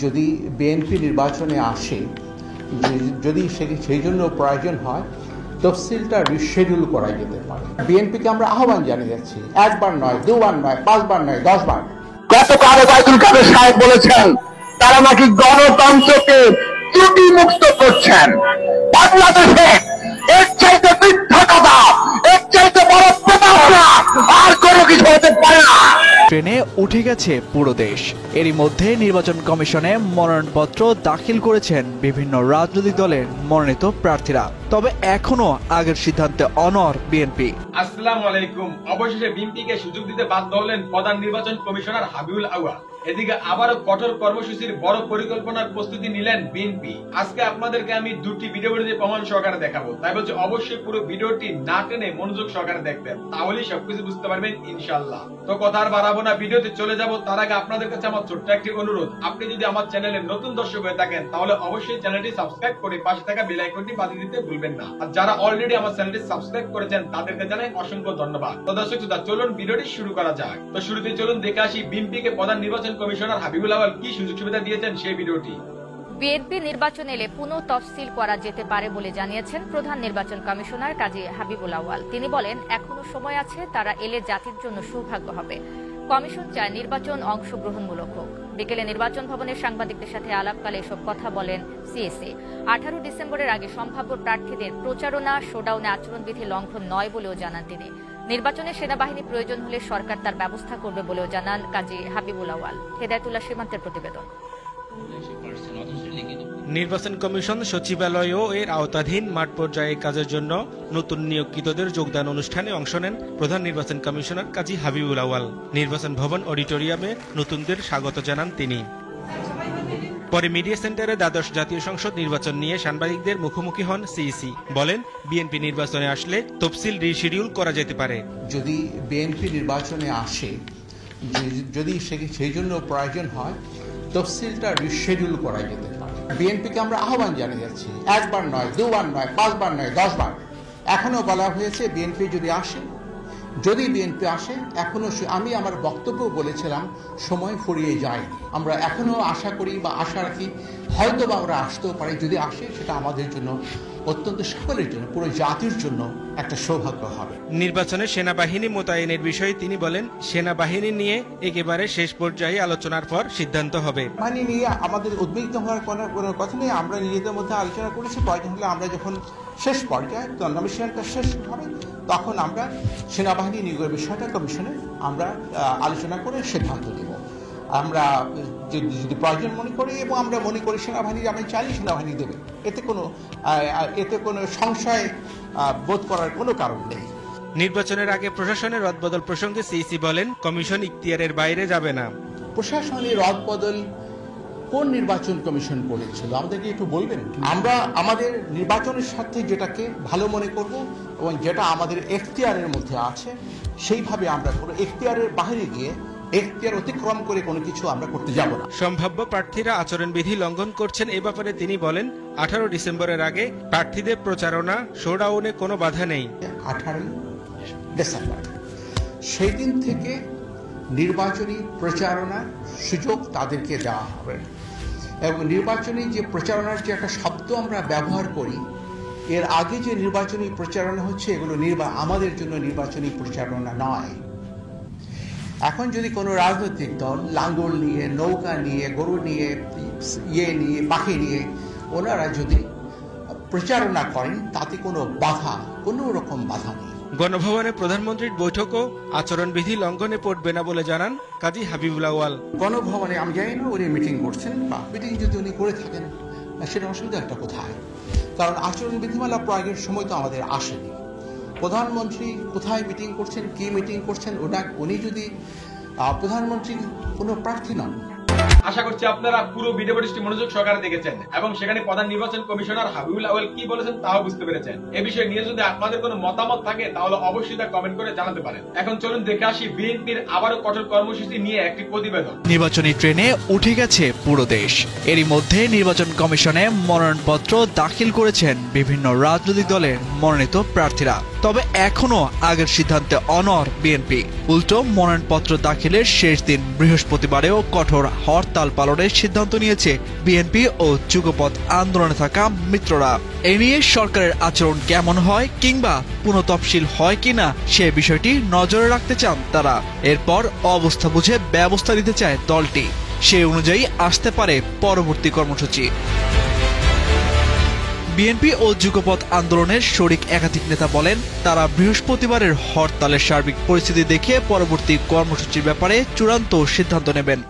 যদি বিএনপি নির্বাচনে আসে, যদি সেই জন্য প্রয়োজন হয়, তফসিলটা রিশেডিউল করা যেতে পারে। বিএনপিকে আমরা আহ্বান জানিয়ে যাচ্ছি, একবার নয়, দুবার নয়, 5 বার নয়, 10 বার। গতকাল ওবায়দুল কাদের সাহেব বলেছেন তারা নাকি গণতন্ত্রকে ত্রুটি মুক্ত করছেন। বাংলাদেশে এর চাইতে মিথ্যা কথা, এর চাইতে বড় প্রতারণা আর কোনো কিছু হতে পারে না। ট্রেনে উঠে গেছে পুরো দেশ। এরই মধ্যে নির্বাচন কমিশনে মনোনয়নপত্র দাখিল করেছেন বিভিন্ন রাজনৈতিক দলের মনোনীত প্রার্থীরা। তবে এখনো আগের সিদ্ধান্তে অনড় বিএনপি। আসসালামু আলাইকুম। অবশেষে বিএনপিকে সুযোগ দিতে বাধ্য হলেন প্রধান নির্বাচন কমিশনার হাবিবুল আউয়াল। এদিকে আবারও কঠোর কর্মসূচির বড় পরিকল্পনার প্রস্তুতি নিলেন বিএনপি। আজকে আপনাদেরকে আমি দুটি ভিডিওতে প্রমাণ সহকারে দেখাবো, তাই বলছি অবশ্যই পুরো ভিডিওটি না টেনে মনোযোগ সহকারে দেখবেন, তাহলেই সবকিছু বুঝতে পারবেন ইনশাআল্লাহ। তো কথা আর বাড়াবো না, ভিডিওতে চলে যাব। তার আগে আপনাদের কাছে আমার ছোট্ট একটি অনুরোধ, আপনি যদি আমার চ্যানেলে নতুন দর্শক হয়ে থাকেন তাহলে অবশ্যই চ্যানেলটি সাবস্ক্রাইব করে পাশে থাকা বেল আইকনটি বাজিয়ে দিতে ভুলবেন না। আর যারা অলরেডি আমার চ্যানেলটি সাবস্ক্রাইব করেছেন তাদেরকে জানাই অসংখ্য ধন্যবাদ। তো দর্শক শ্রোতা, চলুন ভিডিওটি শুরু করা যাক। তো শুরুতে চলুন দেখে আসি বিএনপিকে প্রধান নির্বাচন কমিশনার হাবিবুল আউয়াল কি সুযোগ সুবিধা দিয়েছেন সেই ভিডিওটি। বিএনপি নির্বাচন এলে পুনঃ তফসিল করা যেতে পারে বলে জানিয়েছেন প্রধান নির্বাচন কমিশনার কাজী হাবিবুল আউয়াল। তিনি বলেন, এখনো সময় আছে, তারা এলে জাতির জন্য সৌভাগ্য হবে। কমিশন চায় নির্বাচন অংশগ্রহণমূলক হোক। বিকেলে নির্বাচন ভবনের সাংবাদিকদের সাথে আলাপকালে এসব কথা বলেন সিএসএ। 18 ডিসেম্বরের আগে সম্ভাব্য প্রার্থীদের প্রচারণা শোডাউনে আচরণবিধি লঙ্ঘন নয় বলেও জানান তিনি। নির্বাচনে সেনাবাহিনী প্রয়োজন হলে সরকার তার ব্যবস্থা করবে বলেও জানান কাজী হাবিবুল আউয়াল। হেদায়েতুল্লাহ সীমান্তের প্রতিবেদন। নির্বাচন কমিশন সচিবালয়ও এর আওতাধীন মাঠ পর্যায়ে কাজের জন্য নতুন নিয়োগকৃতদের যোগদান অনুষ্ঠানে অংশ নেন প্রধান নির্বাচন কমিশনার কাজী হাবিবুল আউয়াল। নির্বাচন ভবন অডিটোরিয়ামে নতুনদের স্বাগত জানান তিনি। পরে মিডিয়া সেন্টারে দ্বাদশ জাতীয় সংসদ নির্বাচন নিয়ে সাংবাদিকদের মুখোমুখি হন সিইসি। বলেন, বিএনপি নির্বাচনে আসলে তফসিল রিশিডিউল করা যেতে পারে। যদি বিএনপি নির্বাচনে আসে, যদি সেই জন্য প্রয়োজন হয়, তফসিলটা রিশেডিউল করা যেতে পারে। বিএনপিকে আমরা আহ্বান জানিয়ে যাচ্ছি, একবার নয়, দুবার নয়, 5 বার নয়, 10 বার। এখনো বলা হয়েছে বিএনপি যদি বিএনপি আসে, এখনো আমি আমার বক্তব্য বলেছিলাম সময় ফুরিয়ে যায়নি। আমরা এখনো আশা করি বা আশা রাখি হয়তো বা আমরা আসতেও পারি। যদি আসে, সেটা আমাদের জন্য, অত্যন্ত সকলের জন্য, পুরো জাতির জন্য একটা সৌভাগ্য হবে। নির্বাচনে সেনাবাহিনী মোতায়েনের বিষয়ে তিনি বলেন, সেনাবাহিনী নিয়ে একেবারে শেষ পর্যায়ে আলোচনার পর সিদ্ধান্ত হবে। বাহিনী নিয়ে আমাদের উদ্বিগ্ন হওয়ার কোনো কথা নেই। আমরা নিজেদের মধ্যে আলোচনা করেছি, প্রয়োজন হলে আমরা যখন শেষ পর্যায়ে কমিশনটা শেষ হবে, তখন আমরা সেনাবাহিনী নিয়োগের বিষয়টা কমিশনে আমরা আলোচনা করে সিদ্ধান্ত নেব। আমরা যদি প্রয়োজন মনে করি, এবং আমরা মনে করি সেনাবাহিনী, আমি চাই সেনাবাহিনী দেবে, এতে কোনো সংশয় বোধ করার কোনো কারণ নেই। নির্বাচনের আগে প্রশাসনের রদবদল প্রসঙ্গে সিইসি বলেন, কমিশন ইখতিয়ারের বাইরে যাবে না। প্রশাসনের রদবদল কোন নির্বাচন কমিশন করেছিল আমাদেরকে একটু বলবেন? আমরা আমাদের নির্বাচনের সাথে যেটাকে ভালো মনে করব এবং যেটা আমাদের এখতিয়ারের মধ্যে আছে সেইভাবে আমরা করব। এখতিয়ারের বাইরে গিয়ে, এখতিয়ার অতিক্রম করে কোনো কিছু আমরা করতে যাব না। সম্ভাব্য প্রার্থীরা আচরণবিধি লঙ্ঘন করছেন এ ব্যাপারে তিনি বলেন, 18 ডিসেম্বরের আগে প্রার্থীদের প্রচারণা শোডাউনে কোনো বাধা নেই। 18 ডিসেম্বর সেই দিন থেকে নির্বাচনী প্রচারণার সুযোগ তাদেরকে দেওয়া হবে। এবং নির্বাচনী যে প্রচারণার যে একটা শব্দ আমরা ব্যবহার করি, এর আগে যে নির্বাচনী প্রচারণা হচ্ছে, এগুলো আমাদের জন্য নির্বাচনী প্রচারণা নয়। এখন যদি কোনো রাজনৈতিক দল লাঙ্গল নিয়ে, নৌকা নিয়ে, গরু নিয়ে, পাখি নিয়ে ওনারা যদি প্রচারণা করেন, তাতে কোনো রকম বাধা নেই। গণভবনে প্রধানমন্ত্রীর বৈঠকও আচরণবিধি লঙ্ঘনে পড়বে না বলে জানান কাজী হাবিবুল আউয়াল। গণভবনে আমি জানি না উনি মিটিং করছেন, বা মিটিং যদি উনি করে থাকেন, সেটা অসুবিধা একটা কোথায়? কারণ আচরণ বিধিমালা প্রয়োগের সময় তো আমাদের আসেনি। প্রধানমন্ত্রী কোথায় মিটিং করছেন, কি মিটিং করছেন, উনি যদি প্রধানমন্ত্রী কোনো প্রার্থী নন। আশা করছি আপনারা পুরো ভিডিওটি মনোযোগ সহকারে দেখেছেন এবং সেখানে প্রধান নির্বাচন কমিশনার হাবিবুল আউয়াল কি বলেছেন তাও বুঝতে পেরেছেন। এই বিষয়ে নিয়ে যদি আপনাদের কোনো মতামত থাকে তাহলে অবশ্যই তা কমেন্ট করে জানাতে পারেন। এখন চলুন দেখে আসি বিএনপির আবারও কঠোর কর্মসূচি নিয়ে একটি প্রতিবেদন। নির্বাচনী ট্রেনে উঠে গেছে পুরো দেশ। এরই মধ্যে নির্বাচন কমিশনে মনোনয়নপত্র দাখিল করেছেন বিভিন্ন রাজনৈতিক দলের মনোনীত প্রার্থীরা। তবে এখনো আগের সিদ্ধান্তে অনড় বিএনপি। উল্টো মনোনয়নপত্র দাখিলের শেষ দিন বৃহস্পতিবারেও কঠোর হরতাল হরতাল পালনের সিদ্ধান্ত নিয়েছে বিএনপি ও যুগপৎ আন্দোলনে থাকা মিত্ররা। এ নিয়ে সরকারের আচরণ কেমন হয় কিংবা পুনঃতফসিল হয় কিনা সে বিষয়টি নজরে রাখতে চান তারা। এরপর অবস্থা বুঝে ব্যবস্থা নিতে চায় দলটি। সেই অনুযায়ী আসতে পারে পরবর্তী কর্মসূচি। বিএনপি ও যুগপৎ আন্দোলনের শরিক একাধিক নেতা বলেন, তারা বৃহস্পতিবারের হরতালের সার্বিক পরিস্থিতি দেখে পরবর্তী কর্মসূচির ব্যাপারে চূড়ান্ত সিদ্ধান্ত নেবেন।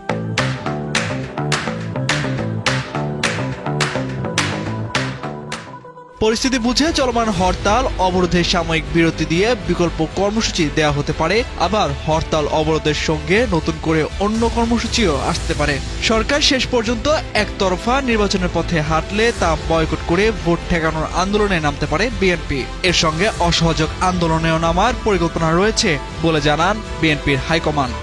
পরিস্থিতি বুঝে চলমান হরতাল অবরোধের সাময়িক বিরতি দিয়ে বিকল্প কর্মসূচি দেওয়া হতে পারে। আবার হরতাল অবরোধের সঙ্গে নতুন করে অন্য কর্মসূচিও আসতে পারে। সরকার শেষ পর্যন্ত একতরফা নির্বাচনের পথে হাঁটলে তা বয়কট করে ভোট ঠেকানোর আন্দোলনে নামতে পারে বিএনপি। এর সঙ্গে অসহযোগ আন্দোলনেও নামার পরিকল্পনা রয়েছে বলে জানান বিএনপির হাইকমান্ড।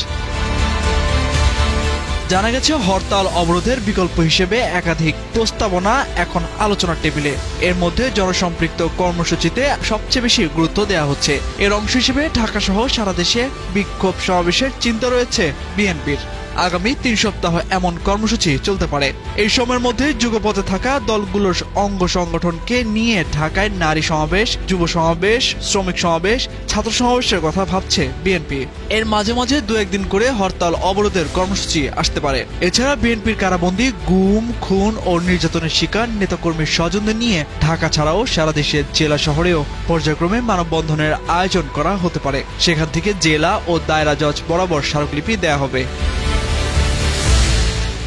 জানা গেছে, হরতাল অবরোধের বিকল্প হিসেবে একাধিক প্রস্তাবনা এখন আলোচনার টেবিলে। এর মধ্যে জনসম্পৃক্ত কর্মসূচিতে সবচেয়ে বেশি গুরুত্ব দেওয়া হচ্ছে। এর অংশ হিসেবে ঢাকা সহ সারা দেশে বিক্ষোভ সমাবেশের চিন্তা রয়েছে বিএনপির। আগামী 3 সপ্তাহ এমন কর্মসূচি চলতে পারে। এই সময়ের মধ্যে যুগপথে থাকা দলগুলোর অঙ্গ সংগঠনকে নিয়ে ঢাকায় নারী সমাবেশ, যুব সমাবেশ, শ্রমিক সমাবেশ, ছাত্র সমাবেশের কথা ভাবছে বিএনপি। এর মাঝে মাঝে 2-1 দিন করে হরতাল অবরোধের কর্মসূচি আসতে পারে। এছাড়া বিএনপির কারাবন্দী, গুম, খুন ও নির্যাতনের শিকার নেতাকর্মীর স্বজনদের নিয়ে ঢাকা ছাড়াও সারা দেশের জেলা শহরেও পর্যায়ক্রমে মানববন্ধনের আয়োজন করা হতে পারে। সেখান থেকে জেলা ও দায়রা জজ বরাবর স্মারকলিপি দেয়া হবে।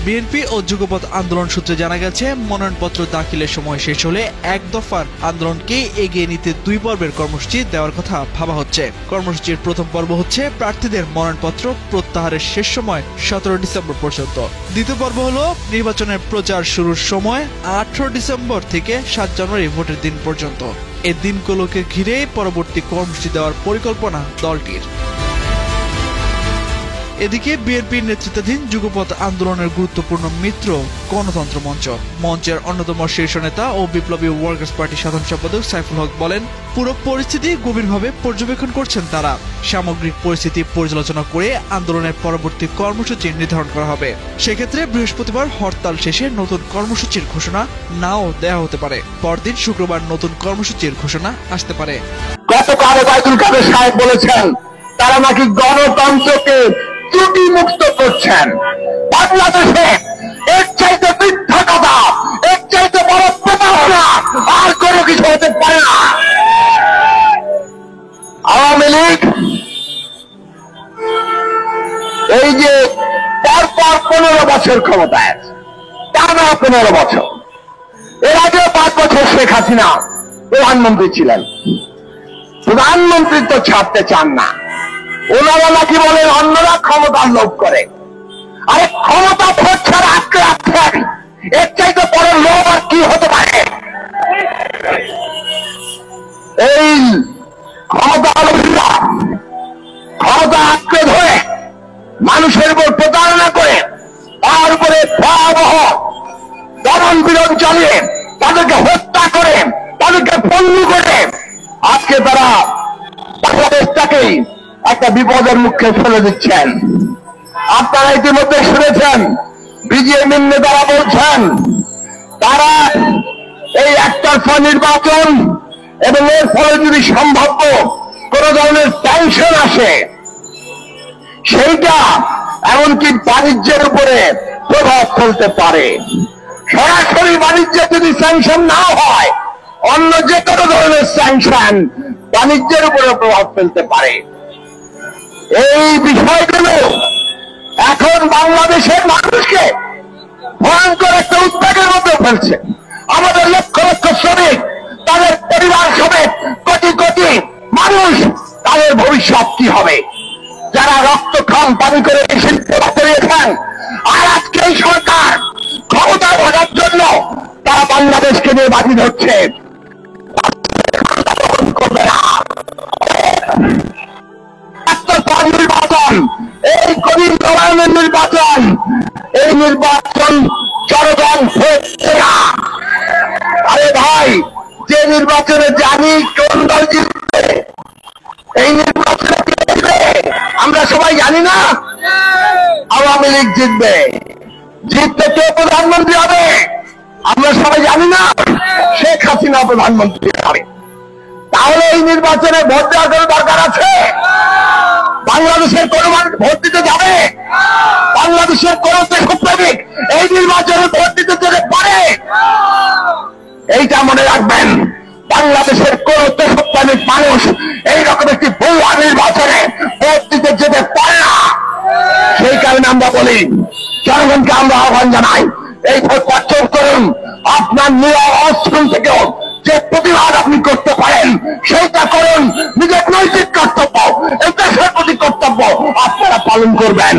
বিএনপি ও যুগপৎ আন্দোলন সূত্রে জানা গেছে, মনোনয়নপত্র দাখিলের সময় শেষ হলে এক দফার আন্দোলনকে এগিয়ে নিতে 2 পর্বের কর্মসূচি দেওয়ার কথা ভাবা হচ্ছে। কর্মসূচির প্রথম পর্ব হচ্ছে প্রার্থীদের মনোনয়নপত্র প্রত্যাহারের শেষ সময় 17 ডিসেম্বর পর্যন্ত। দ্বিতীয় পর্ব হলো নির্বাচনের প্রচার শুরুর সময় 18 ডিসেম্বর থেকে 7 জানুয়ারি ভোটের দিন পর্যন্ত। এই দিনগুলোকে ঘিরে পরবর্তী কর্মসূচি দেওয়ার পরিকল্পনা দলটির। এদিকে বিএনপির নেতৃত্বাধীন যুগপৎ আন্দোলনের গুরুত্বপূর্ণ মিত্র গণতন্ত্র মঞ্চ, মঞ্চের অন্যতম শীর্ষ নেতা ও বিপ্লবী ওয়ার্কার্স পার্টির সাধারণ সম্পাদক সাইফুল হক বলেন, পুরো পরিস্থিতি গভীরভাবে পর্যবেক্ষণ করছেন তারা। সামগ্রিক পরিস্থিতি পর্যালোচনা করে আন্দোলনের পরবর্তী কর্মসূচি নির্ধারণ করা হবে। সেক্ষেত্রে বৃহস্পতিবার হরতাল শেষে নতুন কর্মসূচির ঘোষণা নাও দেওয়া হতে পারে। পরদিন শুক্রবার নতুন কর্মসূচির ঘোষণা আসতে পারে। গতকাল ওবায়দুল কাদের সাহেব বলেছেন, তারা নাকি গণতন্ত্রকে ত্রুটি মুক্ত করছেন। বাংলাদেশে এর চাইতে মিথ্যা কথা, এর চাইতে বড় প্রতারণা আর কোনো কিছু হতে পারে না। আওয়ামী লীগ এই যে পরপর 15 বছর ক্ষমতায়, টানা 15 বছর, এর আগে 5 বছর শেখ হাসিনা প্রধানমন্ত্রী ছিলেন। প্রধানমন্ত্রী তো ছাড়তে চান না। ওনারা নাকি বলেন অন্যরা ক্ষমতার লোভ করে। আরে ক্ষমতা ভোট ছাড়া আটকে রাখছেন, এর চাইতে বড় লোভ আর কি হতে পারে? এই ক্ষমতা আটকে ধরে মানুষের উপর প্রতারণা করে, তার উপরে ভয়াবহ দমন পীড়ন চালিয়ে, তাদেরকে হত্যা করে, তাদেরকে পঙ্গু করে আজকে তারা বাংলাদেশটাকেই একটা বিপদের মুখে ফেলে দিচ্ছেন। আপনারা ইতিমধ্যে শুনেছেন, বিজেপির নেতারা বলছেন তারা এই একতরফা নির্বাচন এবং এর ফলে যদি সম্ভাব্য কোন ধরনের স্যাংশন আসে, সেইটা এমনকি বাণিজ্যের উপরে প্রভাব ফেলতে পারে। সরাসরি বাণিজ্যে যদি স্যাংশন না হয়, অন্য যে কোনো ধরনের স্যাংশন বাণিজ্যের উপরে প্রভাব ফেলতে পারে। এই বিষয়গুলো এখন বাংলাদেশের মানুষকে ভয়ঙ্কর একটা উদ্বেগের মধ্যে ফেলছে। আমাদের লক্ষ লক্ষ শ্রমিক, তাদের পরিবার সমেত কোটি কোটি মানুষ, তাদের ভবিষ্যৎ কি হবে? যারা রক্ত খাম পানি করে শিল্প করিয়েছেন, আর আজকে এই সরকার ক্ষমতা ভাগার জন্য তারা বাংলাদেশকে নিয়ে বাজি ধরছে। নির্বাচন, এই কবির নবায়নের নির্বাচন, এই নির্বাচন জনগণ হচ্ছে না। আরে ভাই, যে নির্বাচনে জানি কোন দল জিতবে, এই নির্বাচনে কে জিতবে আমরা সবাই জানি না। আওয়ামী লীগ জিতবে, জিততে কে প্রধানমন্ত্রী হবে আমরা সবাই জানি না, শেখ হাসিনা প্রধানমন্ত্রী হবে। তাহলে এই নির্বাচনে ভোট দেওয়ার কোনো দরকার আছে? বাংলাদেশের কোন মানুষ ভোট দিতে যাবে? বাংলাদেশের কোন দেশপ্রেমিক এই নির্বাচনে ভোট দিতে যেতে পারে? এইটা মনে রাখবেন, বাংলাদেশের কোন দেশপ্রেমিক মানুষ এইরকম একটি ভুয়া নির্বাচনে ভোট দিতে যেতে পারে না। সেই কারণে আমরা বলি, জনগণকে আমরা আহ্বান জানাই, এই ভোট বর্জন করুন। আপনার নিরব অস্ত্র থেকেও যে প্রতিবাদ আপনি করতে পারেন সেইটা করুন। নিজের নৈতিক কর্তব্য, এই দেশের প্রতি কর্তব্য আপনারা পালন করবেন।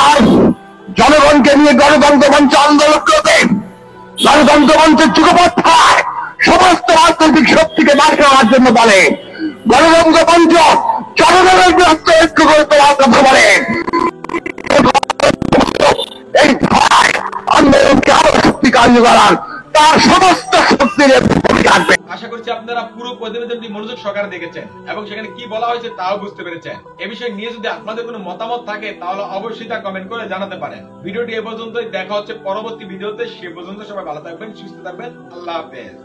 আর জনগণকে নিয়ে গণতন্ত্র মঞ্চ আন্দোলন করবে। গণতন্ত্র মঞ্চের যুগপথায় সমস্ত রাজনৈতিক শক্তিকে বাঁচিয়ে নেওয়ার জন্য বলে। গণতন্ত্র মঞ্চ জনগণের বিরুদ্ধে ঐক্য করে দেওয়ার কথা বলে। এই ধারায় আন্দোলনকে আরো শক্তি কার্যকরান তার সমস্ত শক্তির ভূমিকা থাকবে। আশা করছি আপনারা পুরো প্রতিবেদনটি মনোযোগ সহকারে দেখেছেন এবং সেখানে কি বলা হয়েছে তাও বুঝতে পেরেছেন। এ বিষয় নিয়ে যদি আপনাদের কোনো মতামত থাকে তাহলে অবশ্যই তা কমেন্ট করে জানাতে পারেন। ভিডিওটি এ পর্যন্তই, দেখা হচ্ছে পরবর্তী ভিডিওতে। সে পর্যন্ত সবাই ভালো থাকবেন, সুস্থ থাকবেন। আল্লাহ হাফেজ।